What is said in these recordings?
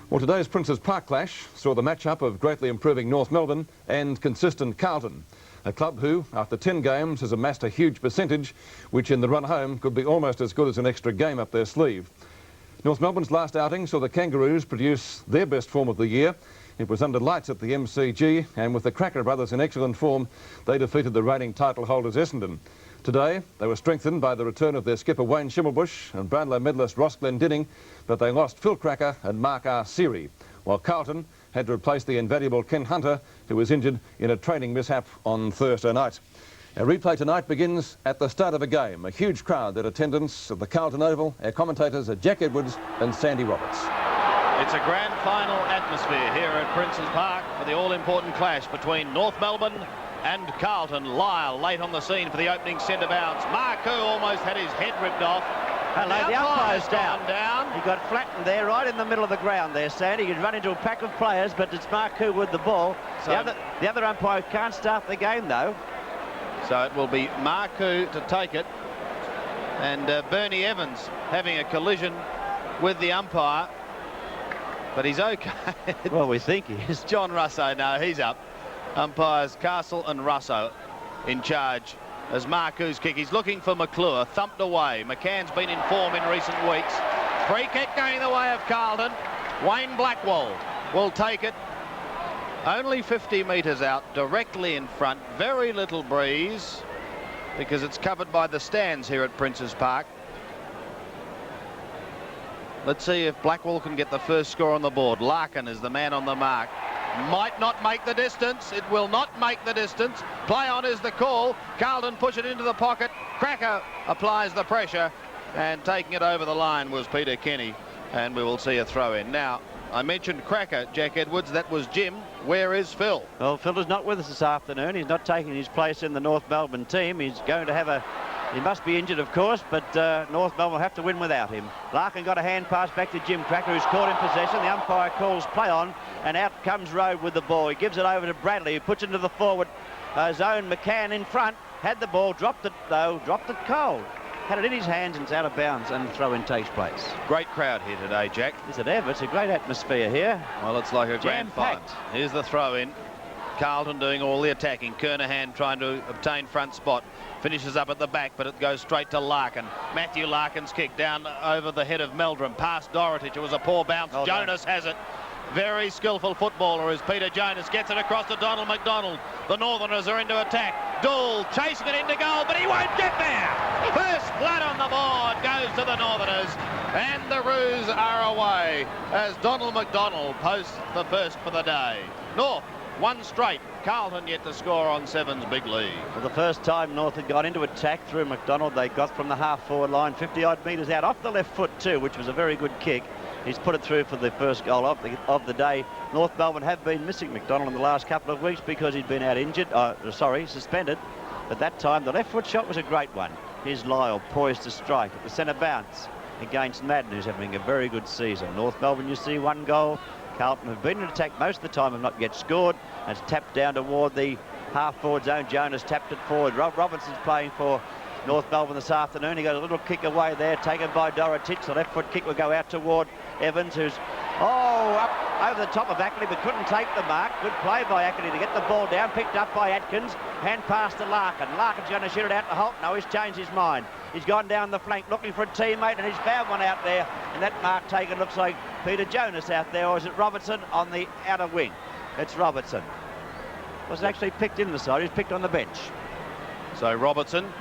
Well, today's Princes Park clash saw the match-up of greatly improving North Melbourne and consistent Carlton, a club who, after 10 games, has amassed a huge percentage, which in the run home could be almost as good as an extra game up their sleeve. North Melbourne's last outing saw the Kangaroos produce their best form of the year. It was under lights at the MCG, and with the Cracker brothers in excellent form, they defeated the reigning title holders Essendon. Today, they were strengthened by the return of their skipper Wayne Schimmelbusch and Brownlow medalist Ross Glendinning, but they lost Phil Cracker and Mark R. Seary, while Carlton had to replace the invaluable Ken Hunter, who was injured in a training mishap on Thursday night. Our replay tonight begins at the start of a game. A huge crowd at attendance at the Carlton Oval. Our commentators are Jack Edwards and Sandy Roberts. It's a grand final atmosphere here at Princes Park for the all-important clash between North Melbourne and Carlton. Lyle late on the scene for the opening centre bounce. Marku almost had his head ripped off. Hello, the umpire's down. He got flattened there, right in the middle of the ground there, Sandy. He'd run into a pack of players, but it's Marku with the ball. So the other umpire can't start the game, though. So it will be Marku to take it. And Bernie Evans having a collision with the umpire. But he's okay. Well, we think he is. John Russo, no, he's up. Umpires Castle and Russo in charge as Marku's kick. He's looking for McClure, thumped away. McCann's been in form in recent weeks. Free kick going the way of Carlton. Wayne Blackwell will take it. Only 50 metres out, directly in front. Very little breeze because it's covered by the stands here at Princes Park. Let's see if Blackwell can get the first score on the board. Larkin is the man on the mark. Might not make the distance. It will not make the distance. Play on is the call. Carlton push it into the pocket. Cracker applies the pressure, and taking it over the line was Peter Kenny, and we will see a throw in. Now, I mentioned Cracker, Jack Edwards. That was Jim. Where is Phil? Well, Phil is not with us this afternoon. He's not taking his place in the North Melbourne team. He's going to have a... He must be injured, of course, but North Melbourne will have to win without him. Larkin got a hand pass back to Jim Cracker, who's caught in possession. The umpire calls play on, and out comes Rowe with the ball. He gives it over to Bradley, who puts it into the forward zone. McCann in front, had the ball, dropped it, though, dropped it cold. Had it in his hands and it's out of bounds, and the throw-in takes place. Great crowd here today, Jack. Is it ever? It's a great atmosphere here. Well, it's like a grand final. Jam-packed. Here's the throw-in. Carlton doing all the attacking. Kernahan trying to obtain front spot. Finishes up at the back, but it goes straight to Larkin. Matthew Larkin's kick down over the head of Meldrum. Past Dorotich. It was a poor bounce. Jonas has it. Very skillful footballer as Peter Jonas gets it across to Donald McDonald. The Northerners are into attack. Dool chasing it into goal, but he won't get there. First blood on the board goes to the Northerners, and the Roos are away as Donald McDonald posts the first for the day. North, one straight. Carlton yet to score on Seven's big lead. For the first time, North had gone into attack through McDonald. They got from the half-forward line, 50-odd metres out, off the left foot too, which was a very good kick. He's put it through for the first goal of the day. North Melbourne have been missing McDonald in the last couple of weeks because he'd been out injured, suspended. But that time, the left foot shot was a great one. Here's Lyle poised to strike at the centre bounce against Madden, who's having a very good season. North Melbourne, you see, one goal. Carlton have been in attack most of the time, have not yet scored. And it's tapped down toward the half-forward zone. Jonas tapped it forward. Robinson's playing for North Melbourne this afternoon. He got a little kick away there, taken by Dorotich. The left foot kick will go out toward Evans, who's, up over the top of Ackley, but couldn't take the mark. Good play by Ackley to get the ball down, picked up by Atkins. Hand pass to Larkin. Larkin's going to shoot it out to Holt. No, he's changed his mind. He's gone down the flank looking for a teammate, and he's found one out there. And that mark taken looks like Peter Jonas out there, or is it Robertson on the outer wing? It's Robertson. Wasn't actually picked in the side, he was picked on the bench. So Robertson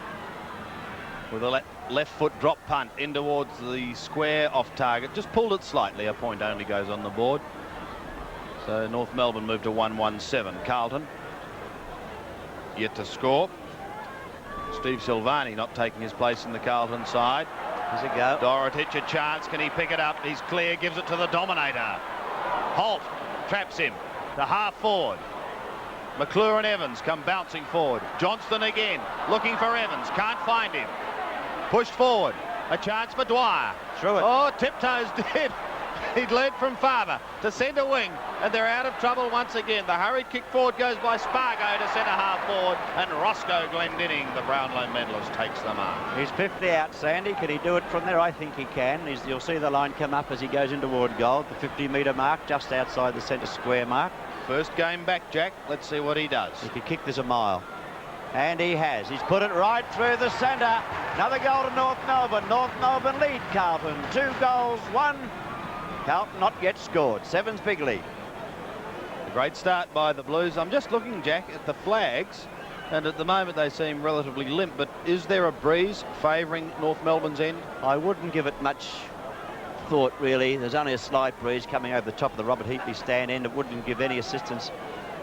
with a left foot drop punt in towards the square off target. Just pulled it slightly. A point only goes on the board. So North Melbourne moved to 1-1-7. Carlton yet to score. Steve Silvani not taking his place in the Carlton side. Here's a go. Dorotich a chance. Can he pick it up? He's clear. Gives it to the Dominator. Holt traps him. The half forward. McClure and Evans come bouncing forward. Johnston again looking for Evans. Can't find him. Pushed forward. A chance for Dwyer. Through it. Oh, tiptoes did. He'd led from father to centre wing, and they're out of trouble once again. The hurried kick forward goes by Spargo to centre half forward, and Roscoe Glendinning, the Brownlow medalist, takes the mark. He's 50 out, Sandy. Can he do it from there? I think he can. You'll see the line come up as he goes in toward goal. The 50-metre mark, just outside the centre square mark. First game back, Jack. Let's see what he does. If he kicked, there's a mile. And he has. He's put it right through the centre. Another goal to North Melbourne. North Melbourne lead Carlton. 2 goals, 1. Carlton not yet scored. Seven's big lead. A great start by the Blues. I'm just looking, Jack, at the flags, and at the moment they seem relatively limp, but is there a breeze favouring North Melbourne's end? I wouldn't give it much thought, really. There's only a slight breeze coming over the top of the Robert Heatley stand end. It wouldn't give any assistance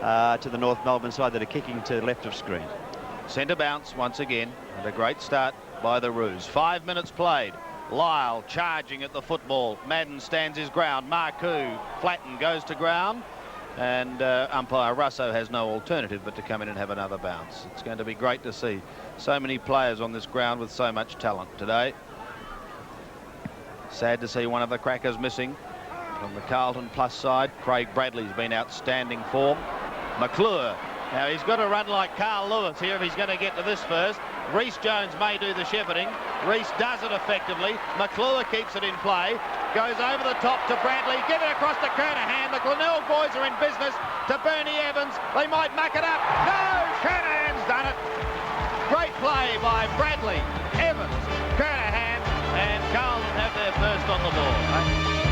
to the North Melbourne side that are kicking to the left of screen. Centre bounce once again, and a great start by the Roos. 5 minutes played. Lyle charging at the football. Madden stands his ground. Marcoux flattened, goes to ground, and umpire Russo has no alternative but to come in and have another bounce. It's going to be great to see so many players on this ground with so much talent today. Sad to see one of the crackers missing from the Carlton plus side. Craig Bradley's been outstanding form. McClure. Now he's got to run like Carl Lewis here if he's going to get to this first. Rhys Jones may do the shepherding. Rhys does it effectively. McClure keeps it in play. Goes over the top to Bradley. Give it across to Kernahan. The Glenelg boys are in business. To Bernie Evans. They might muck it up. No! Kernahan's done it. Great play by Bradley, Evans, Kernahan, and Carlton have their first on the ball.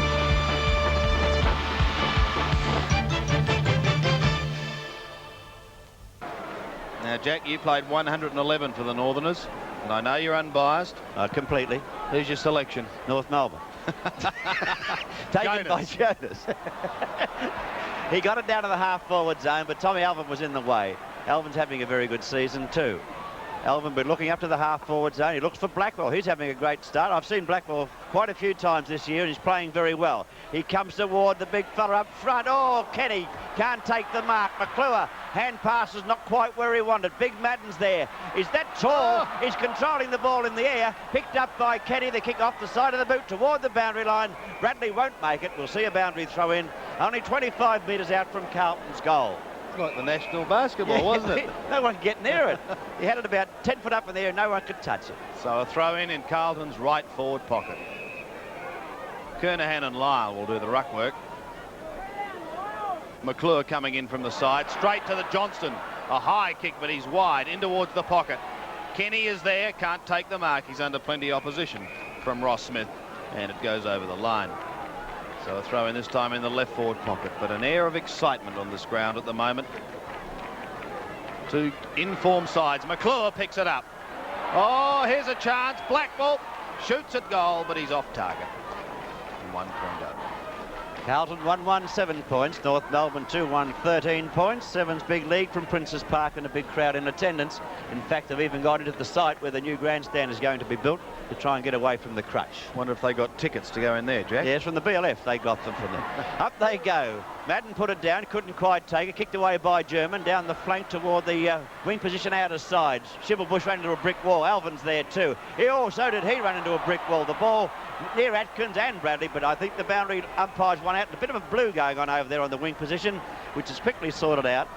Now, Jack, you played 111 for the Northerners, and I know you're unbiased. Completely. Who's your selection? North Melbourne. Taken by Jonas. He got it down to the half-forward zone, but Tommy Alvin was in the way. Alvin's having a very good season too. Alvin been looking up to the half-forward zone. He looks for Blackwell. He's having a great start. I've seen Blackwell quite a few times this year, and he's playing very well. He comes toward the big fella up front. Oh, Kenny can't take the mark. McClure, hand pass is not quite where he wanted. Big Madden's there. Is that tall? He's controlling the ball in the air. Picked up by Kenny. The kick off the side of the boot toward the boundary line. Bradley won't make it. We'll see a boundary throw in. Only 25 metres out from Carlton's goal. Like the national basketball, wasn't it? No one could get near it. He had it about 10 foot up in the air, no one could touch it. So a throw in Carlton's right forward pocket. Kernahan and Lyle will do the ruck work. McClure coming in from the side, straight to the Johnston. A high kick, but he's wide, in towards the pocket. Kenny is there, can't take the mark. He's under plenty of opposition from Ross Smith, and it goes over the line. So a throw in this time in the left forward pocket, but an air of excitement on this ground at the moment. Two informed sides. McClure picks it up. Oh, here's a chance. Blackwell shoots at goal, but he's off target. And 1 point up. Carlton 1-1, 7 points. North Melbourne 2-1, 13 points. Seven's big league from Princes Park and a big crowd in attendance. In fact, they've even got into the site where the new grandstand is going to be built to try and get away from the crush. Wonder if they got tickets to go in there, Jack? Yes, from the BLF they got them from there. Up they go. Madden put it down, couldn't quite take it. Kicked away by German, down the flank toward the wing position out of sides. Shivelbush ran into a brick wall. Alvin's there too. So did he run into a brick wall. The ball near Atkins and Bradley, but I think the boundary umpires won out. A bit of a blue going on over there on the wing position, which is quickly sorted out.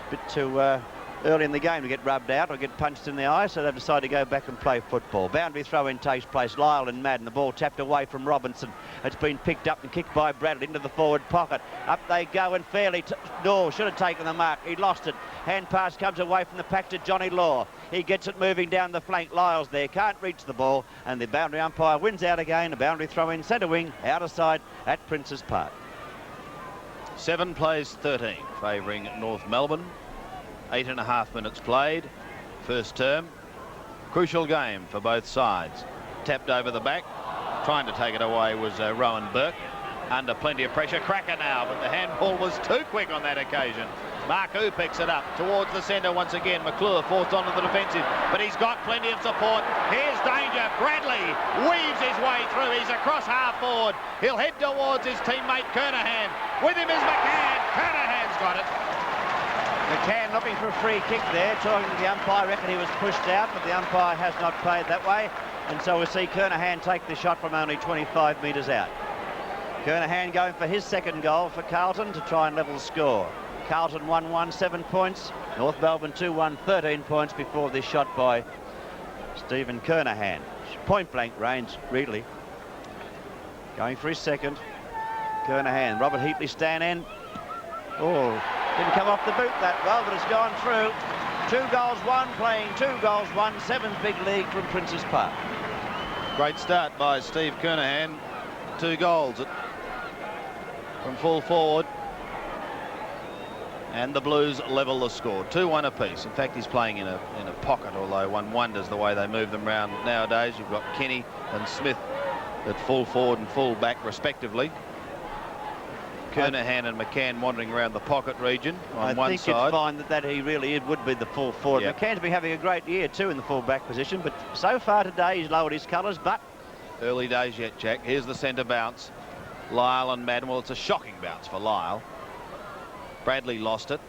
A bit too early in the game to get rubbed out or get punched in the eye, so they've decided to go back and play football. Boundary throw-in takes place. Lyle and Madden. The ball tapped away from Robinson. It's been picked up and kicked by Bradley into the forward pocket. Up they go, and fairly should have taken the mark. He lost it. Hand pass comes away from the pack to Johnny Law. He gets it moving down the flank. Lyle's there, can't reach the ball, and the boundary umpire wins out again. A boundary throw-in, centre wing, outer side at Princes Park. 7 plays 13, favouring North Melbourne. 8.5 minutes played. First term. Crucial game for both sides. Tapped over the back. Trying to take it away was Rowan Burke. Under plenty of pressure. Cracker now, but the handball was too quick on that occasion. Marcoux picks it up towards the centre once again. McClure forced onto the defensive, but he's got plenty of support. Here's danger. Bradley weaves his way through. He's across half forward. He'll head towards his teammate Kernahan. With him is McCann. Kernahan's got it. McCann looking for a free kick there. Talking to the umpire, reckon he was pushed out, but the umpire has not played that way. And so we'll see Kernahan take the shot from only 25 metres out. Kernahan going for his second goal for Carlton to try and level the score. Carlton 1-1, 7 points. North Melbourne 2-1, 13 points before this shot by Stephen Kernahan. Point blank range, really. Going for his second. Kernahan, Robert Heatley stand in. Oh, didn't come off the boot that well, but it's gone through. 2 goals, 1 playing, 2 goals, 1, 7th big league from Princes Park. Great start by Steve Kernahan. 2 goals from full forward. And the Blues level the score. 2-1 apiece. In fact, he's playing in a pocket, although one wonders the way they move them around nowadays. You've got Kenny and Smith at full forward and full back, respectively. Kernahan and McCann wandering around the pocket region on one side. I think you'd find that he really would be the full forward. Yep. McCann's been having a great year too in the full back position, but so far today he's lowered his colours, but... Early days yet, Jack. Here's the centre bounce. Lyle and Madden. Well, it's a shocking bounce for Lyle. Bradley lost it.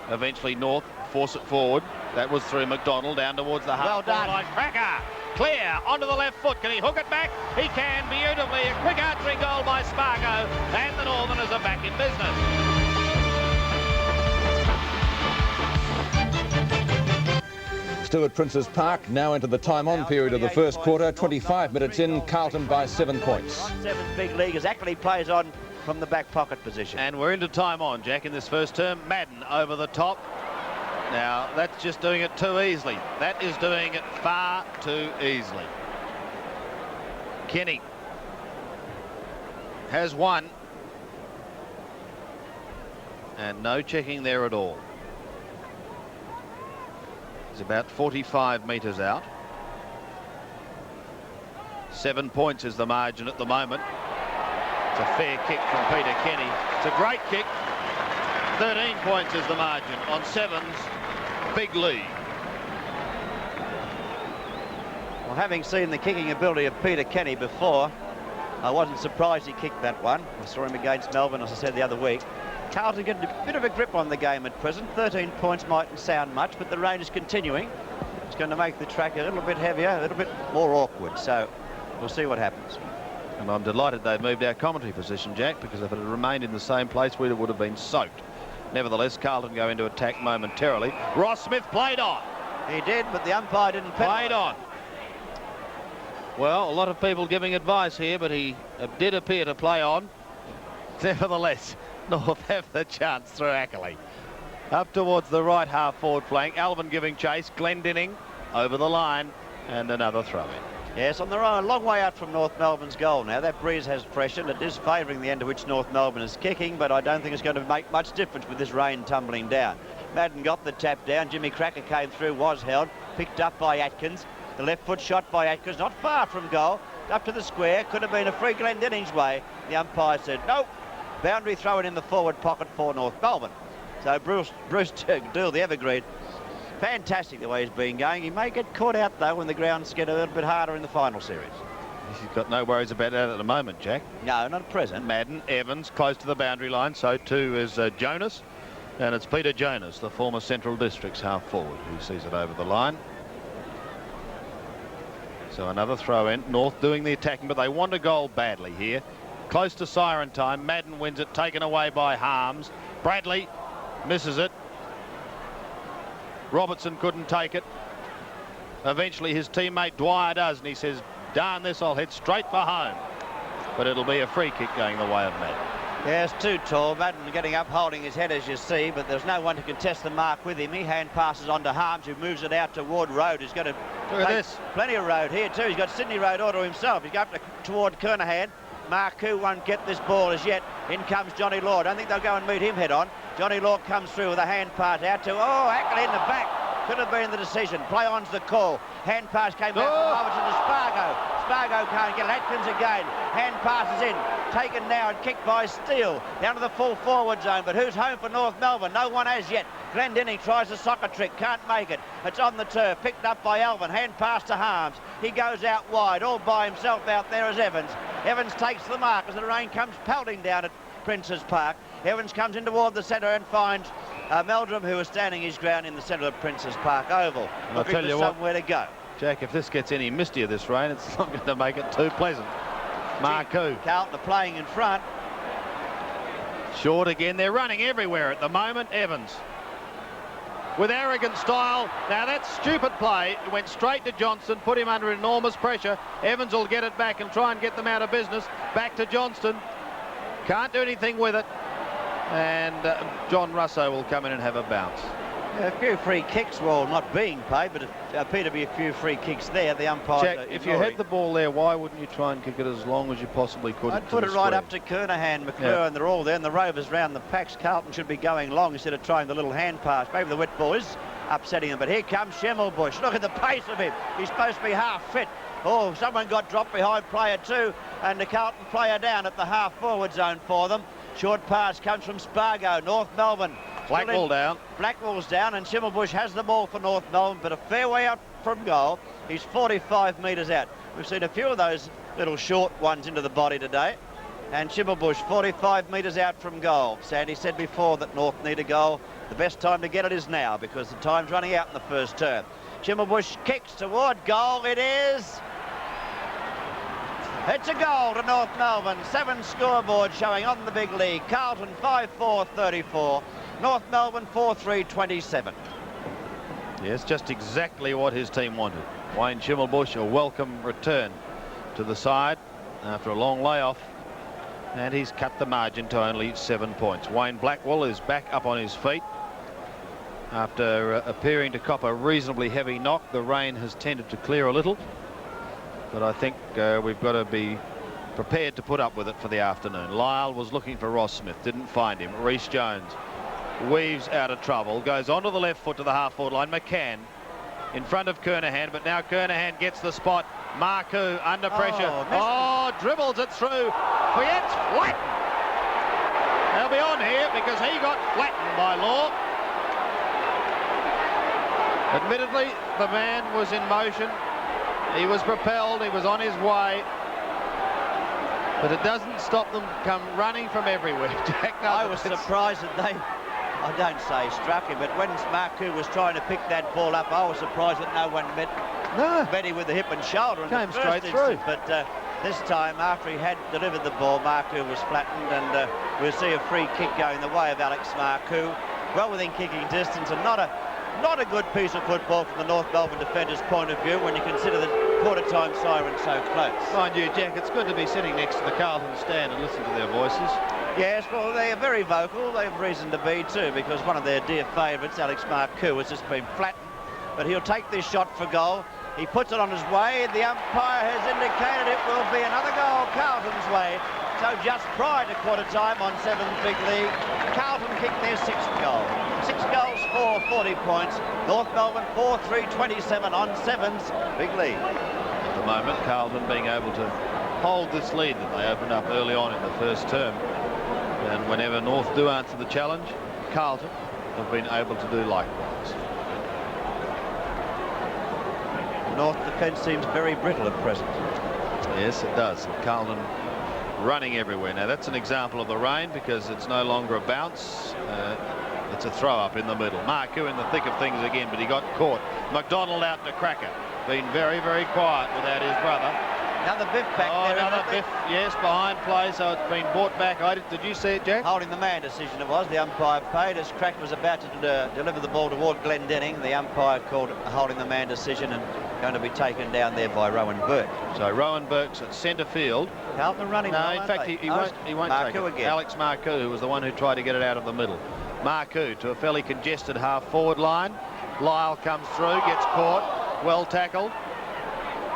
Eventually North force it forward. That was through McDonald down towards the half line. Cracker! Clear onto the left foot. Can he hook it back? He can beautifully. A quick archery goal by Spargo, and the Northerners are back in business. Still at Princes Park, now into the time-on period of the first quarter. 25 minutes in, Carlton by 7 points. 7th big league as Ackley plays on from the back pocket position. And we're into time on, Jack, in this first term. Madden over the top. Now, that's just doing it too easily. That is doing it far too easily. Kenny has one. And no checking there at all. He's about 45 metres out. 7 points is the margin at the moment. It's a fair kick from Peter Kenny. It's a great kick. 13 points is the margin on 7's big lead. Well, having seen the kicking ability of Peter Kenny before, I wasn't surprised he kicked that one. I saw him against Melbourne, as I said the other week. Carlton getting a bit of a grip on the game at present. 13 points mightn't sound much, but the rain is continuing. It's going to make the track a little bit heavier, a little bit more awkward. So we'll see what happens. And I'm delighted they've moved our commentary position, Jack, because if it had remained in the same place, we would have been soaked. Nevertheless, Carlton go into attack momentarily. Ross Smith played on. He did, but the umpire didn't played on. Well, a lot of people giving advice here, but he did appear to play on. Nevertheless, North have the chance through Ackley. Up towards the right half forward flank. Alvin giving chase. Glendinning over the line, and another throw-in. Yes, on the road, a long way out from North Melbourne's goal now. That breeze has freshened. It is favouring the end to which North Melbourne is kicking, but I don't think it's going to make much difference with this rain tumbling down. Madden got the tap down. Jimmy Cracker came through, was held, picked up by Atkins. The left foot shot by Atkins, not far from goal, up to the square. Could have been a free Glendinning's way. The umpire said, nope, boundary throw it in the forward pocket for North Melbourne. So Bruce Doyle, the evergreen, fantastic the way he's been going. He may get caught out, though, when the grounds get a little bit harder in the final series. He's got no worries about that at the moment, Jack. No, not at present. Madden, Evans, close to the boundary line. So too is Jonas. And it's Peter Jonas, the former Central District's half forward, who sees it over the line. So another throw in. North doing the attacking, but they want a goal badly here. Close to siren time. Madden wins it, taken away by Harms. Bradley misses it. Robertson couldn't take it. Eventually his teammate Dwyer does, and he says, darn this, I'll head straight for home. But it'll be a free kick going the way of Madden. Yes, too tall. Madden getting up, holding his head, as you see, but there's no one to contest the mark with him. He hand passes on to Harms, who moves it out toward Road, who's got to take plenty of Road here too. He's got Sydney Road all to himself. He's going toward Kernahan. Marku won't get this ball as yet. In comes Johnny Law. I don't think they'll go and meet him head on. Johnny Law comes through with a hand pass out to, Ackley in the back. Could have been the decision. Play on's the call. Hand pass came back from Robertson to Spargo. Spargo can't get it. Atkins again. Hand passes in. Taken now and kicked by Steele. Down to the full forward zone. But who's home for North Melbourne? No one as yet. Glendinning tries a soccer trick. Can't make it. It's on the turf. Picked up by Alvin. Hand pass to Harms. He goes out wide. All by himself out there is Evans. Evans takes the mark as the rain comes pelting down at Princes Park. Evans comes in toward the centre and finds Meldrum, who is standing his ground in the centre of Princes Park Oval. I'll tell you what, somewhere to go. Jack, if this gets any mistier, this rain, it's not going to make it too pleasant. Marcoux. Carlton are playing in front. Short again. They're running everywhere at the moment. Evans with arrogant style. Now that's stupid play. It went straight to Johnston, put him under enormous pressure. Evans will get it back and try and get them out of business. Back to Johnston. Can't do anything with it. And John Russo will come in and have a bounce. A few free kicks, well, not being paid, but there appear to be a few free kicks there. The umpires Jack, if you had the ball there, why wouldn't you try and kick it as long as you possibly could? I'd put it right up to Kernahan, McClure, and they're all there, and the Rovers round the packs. Carlton should be going long instead of trying the little hand pass. Maybe the wet ball is upsetting them, but here comes Schimmelbusch. Look at the pace of him. He's supposed to be half fit. Oh, someone got dropped behind player 2, and the Carlton player down at the half-forward zone for them. Short pass comes from Spargo, North Melbourne. Blackwell down. Blackwell's down, and Schimmelbusch has the ball for North Melbourne, but a fair way out from goal. He's 45 metres out. We've seen a few of those little short ones into the body today. And Schimmelbusch 45 metres out from goal. Sandy said before that North need a goal. The best time to get it is now because the time's running out in the first term. Schimmelbusch kicks toward goal. It is. It's a goal to North Melbourne. 7 scoreboard showing on the big league. Carlton 5-4-34. North Melbourne 4-3-27. Yes, just exactly what his team wanted. Wayne Schimmelbusch, a welcome return to the side after a long layoff, and he's cut the margin to only 7 points. Wayne Blackwell is back up on his feet after appearing to cop a reasonably heavy knock. The rain has tended to clear a little, but I think we've got to be prepared to put up with it for the afternoon. Lyle was looking for Ross Smith, didn't find him. Reece Jones weaves out of trouble, goes onto the left foot to the half-forward line. McCann in front of Kernahan, but now Kernahan gets the spot. Marcoux under pressure. Dribbles it through. Fayette's flattened. They'll be on here because he got flattened by Law. Admittedly, the man was in motion. He was propelled. He was on his way. But it doesn't stop them come running from everywhere. Jack, I was surprised that they, I don't say struck him, but when Marcoux was trying to pick that ball up, I was surprised that no one met him with the hip and shoulder. Came straight through. But this time, after he had delivered the ball, Marcoux was flattened, and we'll see a free kick going the way of Alex Marcoux. Well within kicking distance, and not a good piece of football from the North Melbourne defenders' point of view when you consider the quarter-time siren so close. Mind you, Jack, it's good to be sitting next to the Carlton stand and listen to their voices. Yes, well, they are very vocal. They have reason to be too, because one of their dear favourites, Alex Marcoux, has just been flattened. But he'll take this shot for goal. He puts it on his way. The umpire has indicated it will be another goal Carlton's way. So just prior to quarter-time on 7th Big League, Carlton kicked their 6th goal. 6 goals for 40 points. North Melbourne 4-3-27 on 7's Big League. At the moment, Carlton being able to hold this lead that they opened up early on in the first term. And whenever North do answer the challenge, Carlton have been able to do likewise. North defence seems very brittle at present. Yes, it does. Carlton running everywhere. Now that's an example of the rain because it's no longer a bounce. It's a throw up in the middle. Marcoux in the thick of things again, but he got caught. McDonald out to Cracker. Been very, very quiet without his brother. Another biff back there. Another biff, yes, behind play, so it's been brought back. Did you see it, Jack? Holding the man decision it was. The umpire paid as Crack was about to deliver the ball toward Glendenning. The umpire called it a holding the man decision and going to be taken down there by Rowan Burke. So Rowan Burke's at centre field. Carlton running. No, in fact, he won't take it. Again. Alex Marcoux, who was the one who tried to get it out of the middle. Marcoux to a fairly congested half-forward line. Lyle comes through, gets caught, well tackled.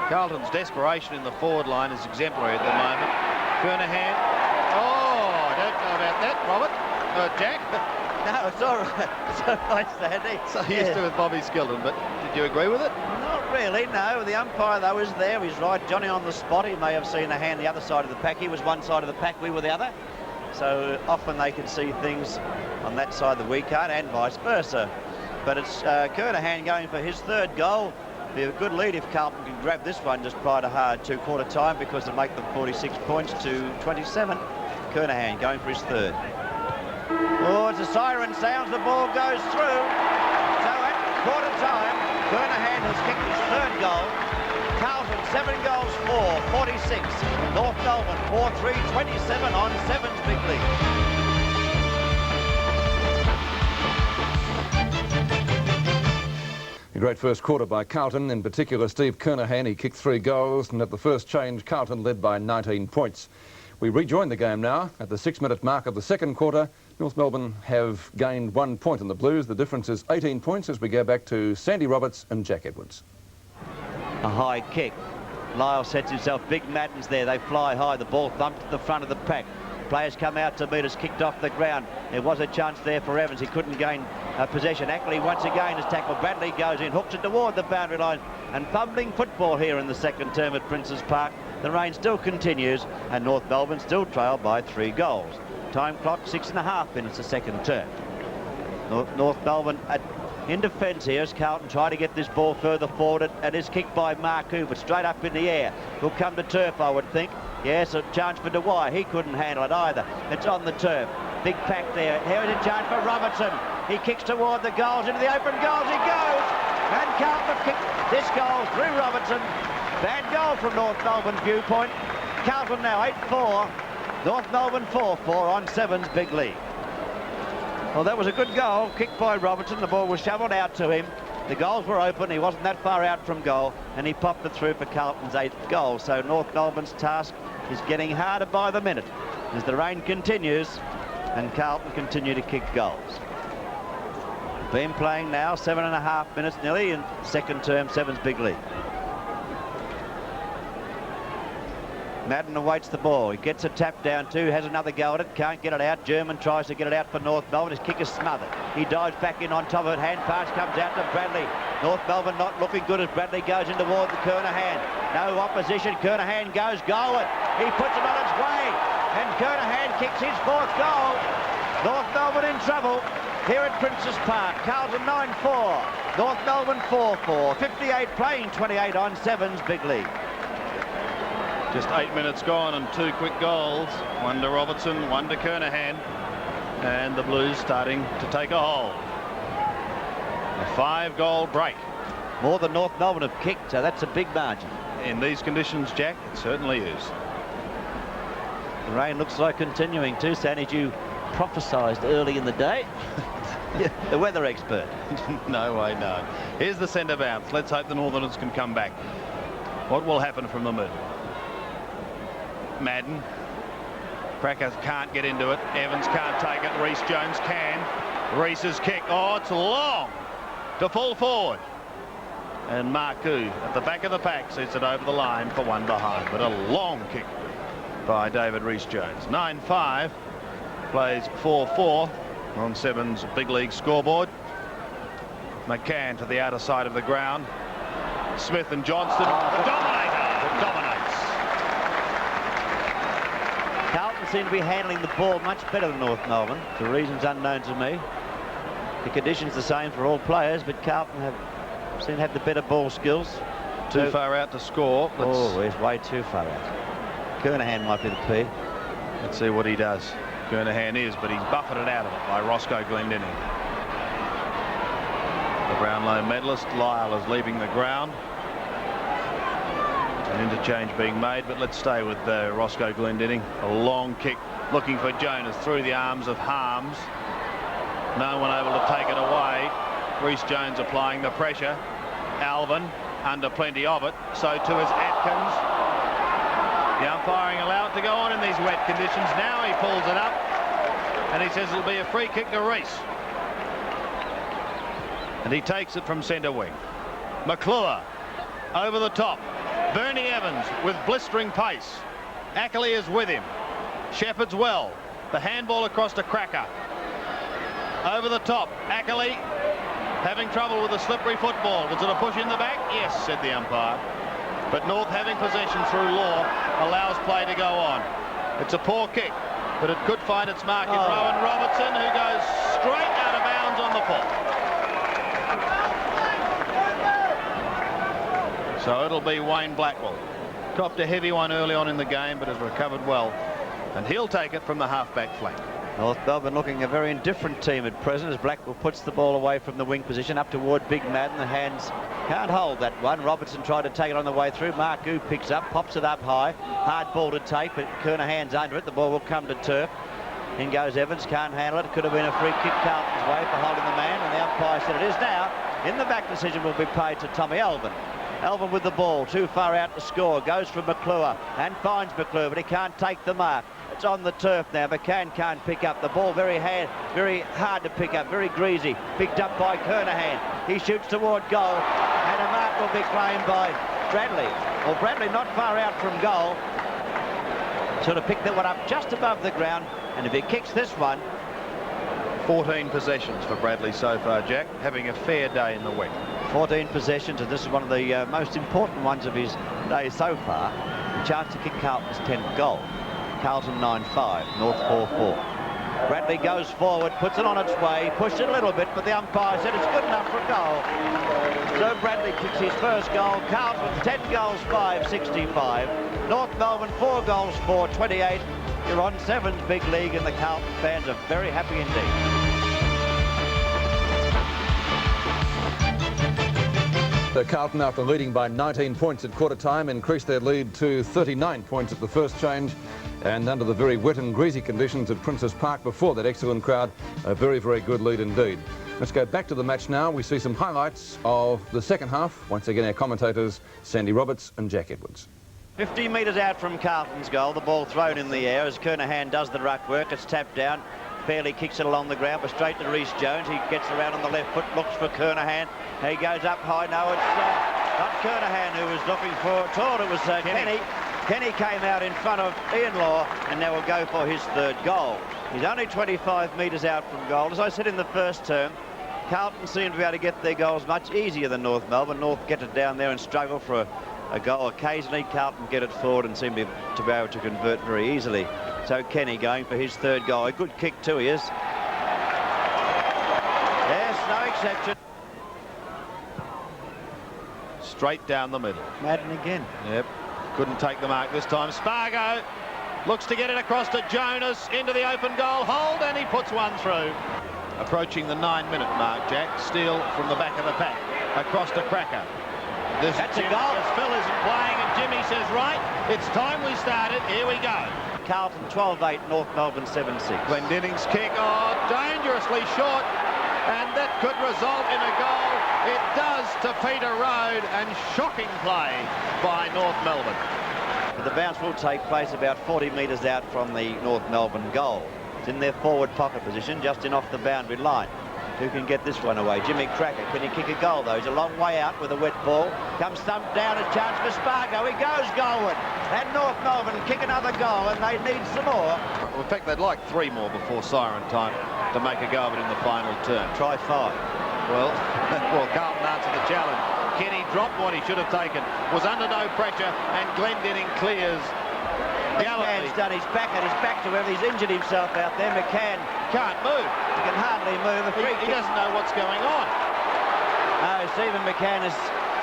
Carlton's desperation in the forward line is exemplary at the moment. Kernahan. I don't know about that, Robert. Jack. No, it's all right. It's all right, Sandy. So used to with Bobby Skilton, but did you agree with it? Not really, no. The umpire, though, is there. He's right. Johnny on the spot. He may have seen a hand the other side of the pack. He was one side of the pack, we were the other. So often they can see things on that side that we can't, and vice versa. But it's Kernahan going for his 3rd goal. Be a good lead if Carlton can grab this one just prior to hard 2-quarter time, because it'll make them 46 points to 27. Kernahan going for his 3rd. Oh, it's a siren sounds, the ball goes through. So at quarter time, Kernahan has kicked his 3rd goal. Carlton 7 goals 4, 46. North Melbourne 4-3, 27 on 7's big lead. A great first quarter by Carlton, in particular Steve Kernahan. He kicked 3 goals, and at the first change Carlton led by 19 points. We rejoin the game now at the 6-minute mark of the second quarter. North Melbourne have gained 1 point on the Blues. The difference is 18 points as we go back to Sandy Roberts and Jack Edwards. A high kick. Lyle sets himself. Big Madden's there. They fly high. The ball thumped to the front of the pack. Players come out to meet us, kicked off the ground. There was a chance there for Evans. He couldn't gain possession. Ackley once again is tackled. Bradley goes in, hooks it toward the boundary line. And fumbling football here in the second term at Princes Park. The rain still continues and North Melbourne still trail by 3 goals. Time clock 6.5 minutes the second term. North Melbourne in defence here as Carlton try to get this ball further forward. It is kicked by Marcoux, but straight up in the air. Will come to turf, I would think. Yes, a chance for Dwyer. He couldn't handle it either. It's on the turf. Big pack there. Here is a chance for Robertson. He kicks toward the goals, into the open goals. He goes. And Carlton have kicked this goal through Robertson. Bad goal from North Melbourne's viewpoint. Carlton now 8-4. North Melbourne 4-4 on 7's big lead. Well, that was a good goal. Kicked by Robertson. The ball was shovelled out to him. The goals were open. He wasn't that far out from goal. And he popped it through for Carlton's 8th goal. So North Melbourne's task is getting harder by the minute as the rain continues and Carlton continue to kick goals. Been playing now 7.5 minutes nearly in second term, 7's big lead. Madden awaits the ball. He gets a tap down too, has another go at it, can't get it out. German tries to get it out for North Melbourne. His kick is smothered. He dives back in on top of it. Hand pass comes out to Bradley. North Melbourne not looking good as Bradley goes in toward the Kernahan. No opposition. Kernahan goes goal. He puts it on its way. And Kernahan kicks his 4th goal. North Melbourne in trouble here at Princes Park. Carlton 9-4. North Melbourne 4-4. 58 playing 28 on 7's big lead. Just 8 minutes gone and 2 quick goals. One to Robertson, one to Kernahan. And the Blues starting to take a hold. A 5-goal break. More than North Melbourne have kicked, so that's a big margin. In these conditions, Jack, it certainly is. The rain looks like continuing too, Sandy, as you prophesied early in the day. The weather expert. No way, no. Here's the centre bounce. Let's hope the Northerners can come back. What will happen from the middle? Madden. Cracker can't get into it. Evans can't take it. Rhys Jones can. Rhys's kick. Oh, it's long to full forward. And Marcoux at the back of the pack sets it over the line for one behind. But a long kick by David Rhys Jones. 9-5. Plays 4-4 on 7's big league scoreboard. McCann to the outer side of the ground. Smith and Johnston. The dominator dominates. Carlton seem to be handling the ball much better than North Melbourne, for reasons unknown to me. The conditions the same for all players, but Carlton seem to have the better ball skills. Too far out to score. Oh, he's way too far out. Kernahan might be the P. Let's see what he does. Kernahan is, but he's buffeted out of it by Roscoe Glendinning. The Brownlow medalist, Lyle, is leaving the ground. An interchange being made, but let's stay with Roscoe Glendinning. A long kick looking for Jonas through the arms of Harms. No one able to take it away. Rhys Jones applying the pressure. Alvin under plenty of it. So too is Atkins. The umpiring allowed it to go on in these wet conditions. Now he pulls it up and he says it'll be a free kick to Rhys. And he takes it from centre wing. McClure over the top. Bernie Evans with blistering pace. Ackley is with him. Shepherd's well. The handball across to Cracker. Over the top. Ackley having trouble with the slippery football. Was it a push in the back? Yes, said the umpire. But North, having possession through Law, allows play to go on. It's a poor kick, but it could find its mark in Rowan Robertson, who goes straight out of bounds on the full. So it'll be Wayne Blackwell. Copped a heavy one early on in the game, but has recovered well. And he'll take it from the half-back flank. North Melbourne looking a very indifferent team at present as Blackwell puts the ball away from the wing position up toward Big Madden. The hands can't hold that one. Robertson tried to take it on the way through. Marku picks up, pops it up high. Hard ball to take, but Kernahan's under it. The ball will come to turf. In goes Evans, can't handle it. It could have been a free kick Carlton's way for holding the man, and the umpire said it is now. In the back decision will be paid to Tommy Elvin. Elvin with the ball, too far out to score. Goes for McClure and finds McClure, but he can't take the mark. It's on the turf now. McCann can't pick up the ball. Very hard to pick up, very greasy. Picked up by Kernahan. He shoots toward goal, and a mark will be claimed by Bradley. Well, Bradley not far out from goal. Sort of picked that one up just above the ground, and if he kicks this one... 14 possessions for Bradley so far, Jack, having a fair day in the wet. 14 possessions, and this is one of the most important ones of his day so far. A chance to kick Carlton's 10th goal. Carlton 9-5, North 4-4. Bradley goes forward, puts it on its way, pushed it a little bit, but the umpire said it's good enough for a goal. So Bradley kicks his first goal. Carlton 10 goals, 5-65. North Melbourne 4 goals, 4-28. You're on Seven's big league, and the Carlton fans are very happy indeed. So Carlton, after leading by 19 points at quarter time, increased their lead to 39 points at the first change, and under the very wet and greasy conditions at Princes Park before that excellent crowd, a very, very good lead indeed. Let's go back to the match now. We see some highlights of the second half. Once again, our commentators, Sandy Roberts and Jack Edwards. 50 metres out from Carlton's goal, the ball thrown in the air as Kernahan does the ruck work. It's tapped down. Fairly kicks it along the ground, but straight to Rhys Jones. He gets around on the left foot, looks for Kernahan. He goes up high. No, it's not Kernahan who was looking for it all. It was Kenny. Kenny came out in front of Ian Law, and now will go for his third goal. He's only 25 metres out from goal. As I said in the first term, Carlton seem to be able to get their goals much easier than North Melbourne. North get it down there and struggle for a goal occasionally. Carlton get it forward and seem to be able to convert very easily. So Kenny going for his third goal. A good kick too, he is. Yes, no exception. Straight down the middle. Madden again. Yep, couldn't take the mark this time. Spargo looks to get it across to Jonas into the open goal hold, and he puts one through. Approaching the 9-minute mark, Jack. Steele from the back of the pack across to Cracker. That's a goal. Phil isn't playing, and Jimmy says, right, it's time we started. Here we go. Carlton 12-8, North Melbourne 7-6. Glendinnings's kick, dangerously short, and that could result in a goal. It does to Peter Road, and shocking play by North Melbourne. The bounce will take place about 40 metres out from the North Melbourne goal. It's in their forward pocket position, just in off the boundary line. Who can get this one away? Jimmy Cracker. Can he kick a goal, though? He's a long way out with a wet ball. Comes thumped down, a chance for Spargo. He goes goalward. And North Melbourne kick another goal, and they need some more. Well, in fact, they'd like 3 more before siren time to make a go of it in the final turn. Try 5. Well, Carlton answered the challenge. Kenny dropped what he should have taken, was under no pressure, and Glendinning clears. McCann's done his back to where he's injured himself out there. McCann can't move. He can hardly move. He doesn't know what's going on. No, Stephen McCann has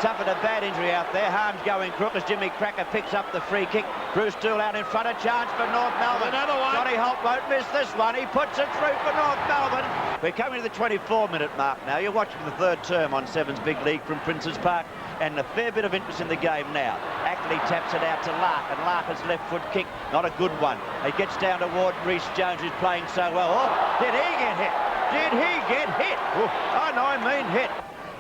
suffered a bad injury out there. Harm's going crook as Jimmy Cracker picks up the free kick. Bruce Stool out in front, a chance for North Melbourne. Another one. Johnny Holt won't miss this one. He puts it through for North Melbourne. We're coming to the 24-minute mark now. You're watching the third term on Seven's Big League from Princes Park, and a fair bit of interest in the game now. Ackley taps it out to Larkin. Larkin's left foot kick, not a good one. He gets down toward Rhys Jones, who's playing so well. Oh, did he get hit? Did he get hit? Oh, no, I mean hit.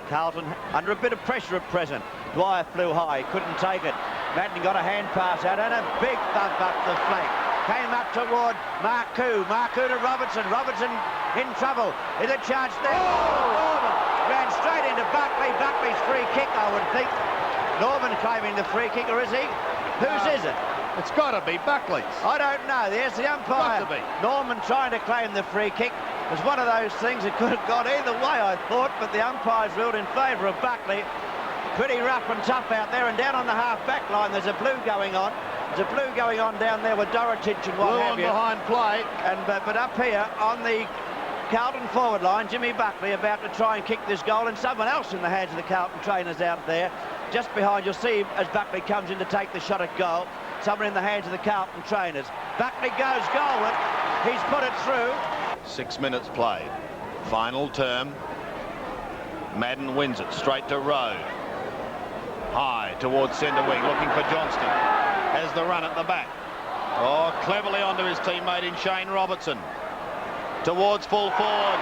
Carlton under a bit of pressure at present. Dwyer flew high, couldn't take it. Madden got a hand pass out and a big thump up the flank. Came up toward Marku. Marku to Robertson. Robertson in trouble. Is a chance there. Norman ran straight into Buckley. Buckley's free kick, I would think. Norman claiming the free kick, or is he? Whose is it? It's got to be Buckley's. I don't know. There's the umpire. Got to be. Norman trying to claim the free kick. It was one of those things that could have gone either way, I thought, but the umpires ruled in favour of Buckley. Pretty rough and tough out there, and down on the half-back line there's a blue going on. There's a blue going on down there with Dorotich and what have you. Behind play. And but up here on the Carlton forward line, Jimmy Buckley about to try and kick this goal, and someone else in the hands of the Carlton trainers out there. Just behind, you'll see as Buckley comes in to take the shot at goal. Someone in the hands of the Carlton trainers. Buckley goes goalward. He's put it through. 6 minutes played. Final term. Madden wins it straight to Rowe. High towards centre wing, looking for Johnston. Has the run at the back. Oh, cleverly onto his teammate in Shane Robertson. Towards full forward.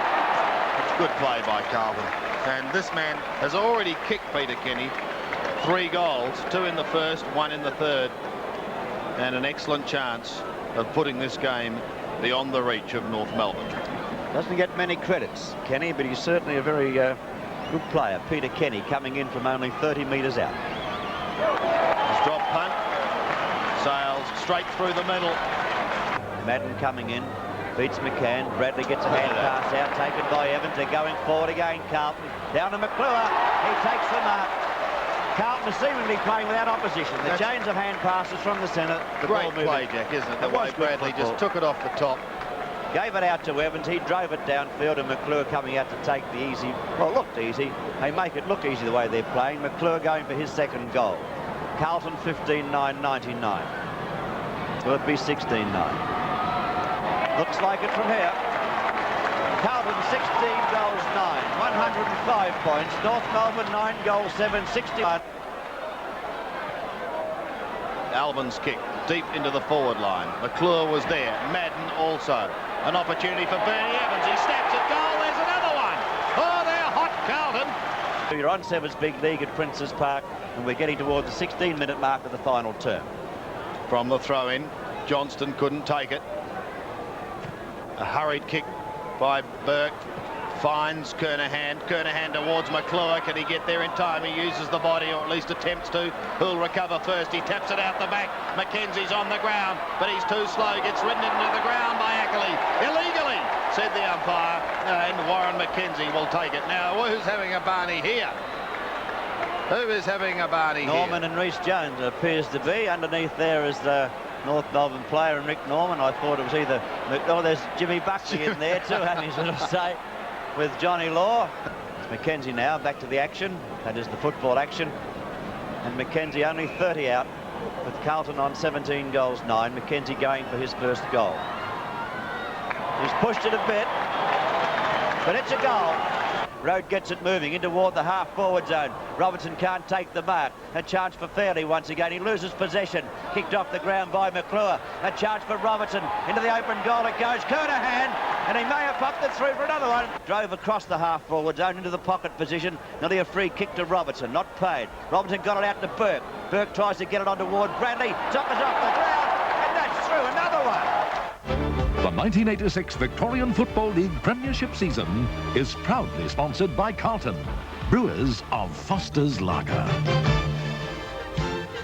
It's good play by Carlton. And this man has already kicked Peter Kenny 3 goals, 2 in the first, 1 in the third. And an excellent chance of putting this game beyond the reach of North Melbourne. Doesn't get many credits, Kenny, but he's certainly a very good player. Peter Kenny coming in from only 30 metres out. His drop punt sails straight through the middle. Madden coming in, beats McCann. Bradley gets a hand pass out, taken by Evans. They're going forward again, Carlton. Down to McClure. He takes the mark. Carlton is seemingly playing without opposition. The chains of hand passes from the centre. Great play, Jack, isn't it? The way Bradley just took it off the top. Gave it out to Evans. He drove it downfield, and McClure coming out to take the easy. Well, looked easy. They make it look easy the way they're playing. McClure going for his second goal. Carlton 15-9-99. Will it be 16-9? Looks like it from here. Carlton 16 goals 9, 105 points. North Melbourne 9 goals 7, 61. Albin's kick deep into the forward line. McClure was there. Madden also. An opportunity for Bernie Evans. He snaps at goal. There's another one. Oh, they're hot, Carlton. You're on Sevens Big League at Princes Park, and we're getting towards the 16-minute mark of the final term. From the throw-in, Johnston couldn't take it. A hurried kick by Burke. Finds Kernahan. Kernahan towards McClure. Can he get there in time? He uses the body, or at least attempts to. Who'll recover first? He taps it out the back. Mackenzie's on the ground, but he's too slow. Gets ridden into the ground by Ackley. Illegally, said the umpire. And Warren Mackenzie will take it. Now, who's having a Barney here? Who is having a Barney Norman here? and Rhys Jones appears to be. Underneath there is the North Melbourne player and Rick Norman. I thought it was either... Oh, there's Jimmy Buxley in there too, hadn't he, sort of say, with Johnny Law. It's Mackenzie now, back to the action. That is the football action. And Mackenzie only 30 out, with Carlton on 17 goals 9. Mackenzie going for his first goal. He's pushed it a bit, but it's a goal. Road gets it moving in toward the half-forward zone. Robertson can't take the mark. A chance for Fairley once again. He loses possession. Kicked off the ground by McClure. A chance for Robertson. Into the open goal it goes. Kernahan, and he may have popped it through for another one. Drove across the half-forward zone into the pocket position. Nearly a free kick to Robertson. Not paid. Robertson got it out to Burke. Burke tries to get it on toward Bradley. Choppers off the ground, and that's through. Another one. The 1986 Victorian Football League Premiership season is proudly sponsored by Carlton, brewers of Foster's Lager.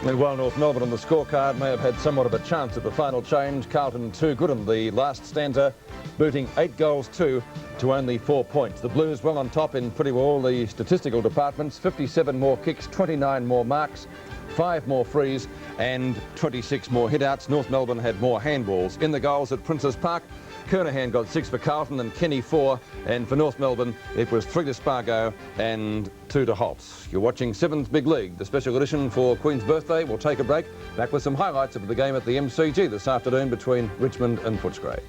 And while North Melbourne on the scorecard may have had somewhat of a chance at the final change, Carlton too good in the last stanza, booting 8 goals 2 to only 4 points. The Blues well on top in pretty well all the statistical departments. 57 more kicks, 29 more marks, 5 more frees and 26 more hitouts. North Melbourne had more handballs. In the goals at Princes Park, Kernahan got 6 for Carlton and Kenny 4, and for North Melbourne it was 3 to Spargo and 2 to Holtz. You're watching Sevens Big League, the special edition for Queen's birthday. We'll take a break. Back with some highlights of the game at the MCG this afternoon between Richmond and Footscray.